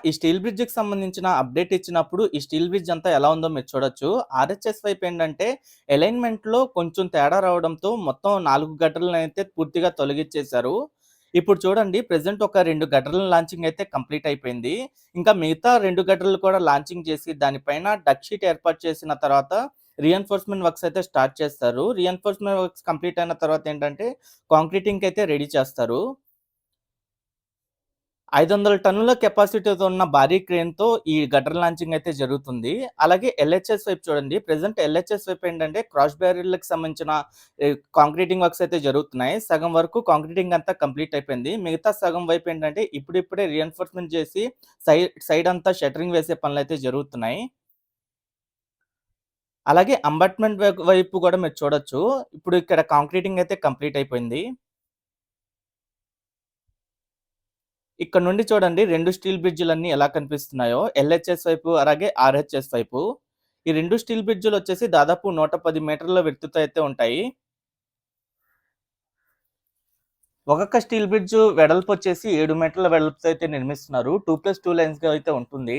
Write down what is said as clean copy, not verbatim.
ఈ స్టీల్ బ్రిడ్జ్‌కి సంబంధించిన అప్డేట్ ఇచ్చినప్పుడు, ఈ స్టీల్ బ్రిడ్జ్ అంతా ఎలా ఉందో మీరు చూడొచ్చు. ఆర్‌హెచ్‌ఎస్ వైపు ఏంటంటే, అలైన్‌మెంట్‌లో కొంచెం తేడా రావడంతో మొత్తం 4 గట్టర్లనైతే పూర్తిగా తొలగిచ్చేశారు. ఇప్పుడు చూడండి ప్రెజెంట్ ఒక 2 గట్టర్ల లాంచింగ్ అయితే కంప్లీట్ అయిపోయింది. ఇంకా మిగతా 2 గట్టర్లు కూడా లాంచింగ్ చేసి, దానిపైన డక్ షీట్ ఏర్పాటు చేసిన తర్వాత రీఎన్ఫోర్స్‌మెంట్ వర్క్స్ అయితే స్టార్ట్ చేస్తారు. రీఎన్ఫోర్స్‌మెంట్ వర్క్స్ కంప్లీట్ అయిన తర్వాత ఏంటంటే, కాంక్రీటింగ్‌కి అయితే రెడీ చేస్తారు. 500 టన్నుల కెపాసిటీతో ఉన్న భారీ క్రేన్‌తో ఈ గటర్ లాంచింగ్ అయితే జరుగుతుంది. అలాగే ఎల్‌హెచ్‌ఎస్ వైపు చూడండి. ప్రెజెంట్ ఎల్‌హెచ్‌ఎస్ వైపు ఏంటంటే క్రాస్ బ్యారియర్‌లకి సంబంధించిన కాంక్రీటింగ్ వర్క్స్ అయితే జరుగుతున్నాయి. సగం వరకు కాంక్రీటింగ్ అంతా కంప్లీట్ అయిపోయింది. మిగతా సగం వైపు ఏంటంటే ఇప్పుడిప్పుడే రీఎన్ఫోర్స్‌మెంట్ చేసి సైడ్ అంతా షట్టరింగ్ వేసే పనులైతే జరుగుతున్నాయి. అలాగే అంబట్మెంట్ వైపు కూడా మీరు చూడొచ్చు. ఇప్పుడు ఇక్కడ కాంక్రీటింగ్ అయితే కంప్లీట్ అయిపోయింది. ఇక్కడ నుండి చూడండి 2 స్టీల్ బ్రిడ్జిలన్నీ ఎలా కనిపిస్తున్నాయో. ఎల్‌హెచ్‌ఎస్ వైపు, అలాగే ఆర్‌హెచ్‌ఎస్ వైపు. ఈ 2 స్టీల్ బ్రిడ్జిలొచ్చేసి దాదాపు 110 మీటర్ల వెడల్పుతో అయితే ఉంటాయి. ఒక్కొక్క స్టీల్ బ్రిడ్జ్ వెడల్పొచ్చేసి 7 మీటర్ల వెడల్పుతో అయితే నిర్మిస్తున్నారు. 2+2 లైన్స్‌గా అయితే ఉంటుంది.